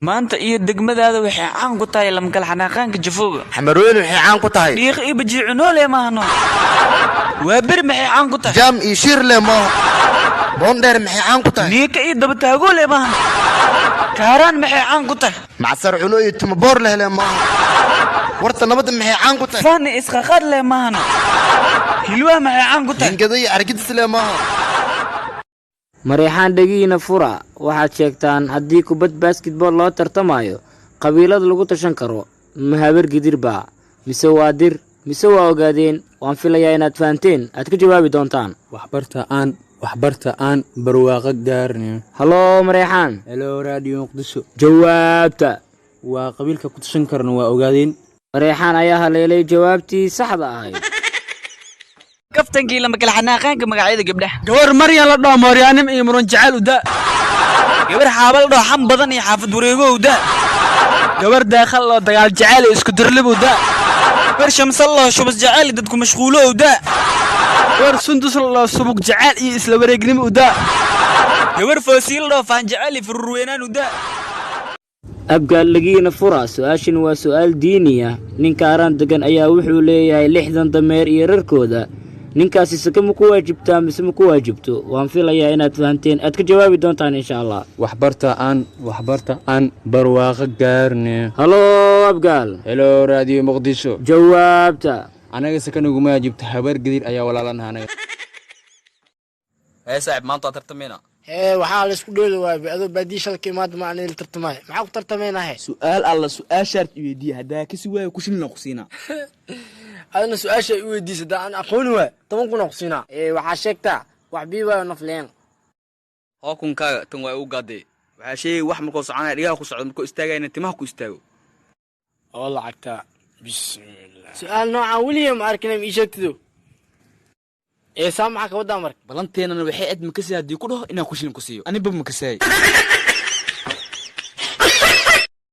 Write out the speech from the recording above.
maanta iyo degmadaada waxay caan ku tahay lamkal xanaaqaanka jafooga xamaroyn waxay caan ku tahay dhiiq iyo bajiicno le maahno waa bir maxay caan ku tahay jam iyo shir le maaha boondheer maxay caan ku tahay niika iyo dabataago le maahno kaaraan maxay caan ku tahay macsar cuno iyo tumaboor leh le maaha warta nabadda maxay caan ku tahay fani isqaqad le maahno hilwaa maxay caan ku tahay hingada iyo argidis le maaha Mareexaan dhagiina fura waxaad sheegtaan haddii kubad basketball loo tartamayo qabiilada lagu tashan karo ma habar gidirba mise waa dir mise waa ogaadeen waan filayaa inaad fahanteen aad ka jawaabi doontaan waxbarta aan barwaaqo gaarnay. Halo Mareexaan. Hello Radio Muqdisho. Jawaabta waa qabiilka ku tashan karna waa ogaadeen. Mareexaan ayaa haleelay jawaabtii saxda ahayd. kaftankii lamkal xanaaqaanka magacyada gabdhaha gabar Maryam la dhaw Maryanim iyo Muran Jacayl u daa gabar xaabal dhaw xam badan iyo xaafad wareego u daa gabar daaqal oo dagaal jacayl isku dirlib u daa gabar shamsallo shubas jacayl dadku mashquulo u daa gabar sundus la subug jacayl iyo isla wareegnimo u daa gabar foosiil dhaw faan jacayl fururweenaan u daa abgaal lagiina fura su'aashan waa su'aal diini ah ninka araan degan ayaa wuxuu leeyahay 60 dameer iyo rarkooda ninkaasi sakama ku waajibtaa mise ma ku waajibto waan filayaa inaad fahanteen aad ka jawaabi doontaan insha Allah waxbarta aan barwaaqo gaarnay. Halo abgaal. Hello Radio Muqdisho. Jawaabta anaga sakana ugu waajibta habar gadir ayaa walaalanahay anaga saaxib maanta tartamina waxaa la isku dheeli waayay adoo baadii shalkii maanta ma aan tartamay maxaa ku tartamaynahay su'aal alla su'aashaad i weydiiyay hadaa kasi waayo ku shilna qusiina adana su'aasha i weydiisay aan aqoon waa 10 kun qusiina waxaa sheegtaa wax biiba nafleen hookunkaaga tan way u gaadee waxaa sheegay wax markuu soconay dhigaha ku socdo markuu istaagayna timaha ku istaago oo lacagta bismillah su'aal noocan William arkinay ii sheegtido saamaxa ka wada mark balanteenana waxay aad ma ka sii hadii ku dhaho inaa ku shilin ku siiyo aniba ma ka saay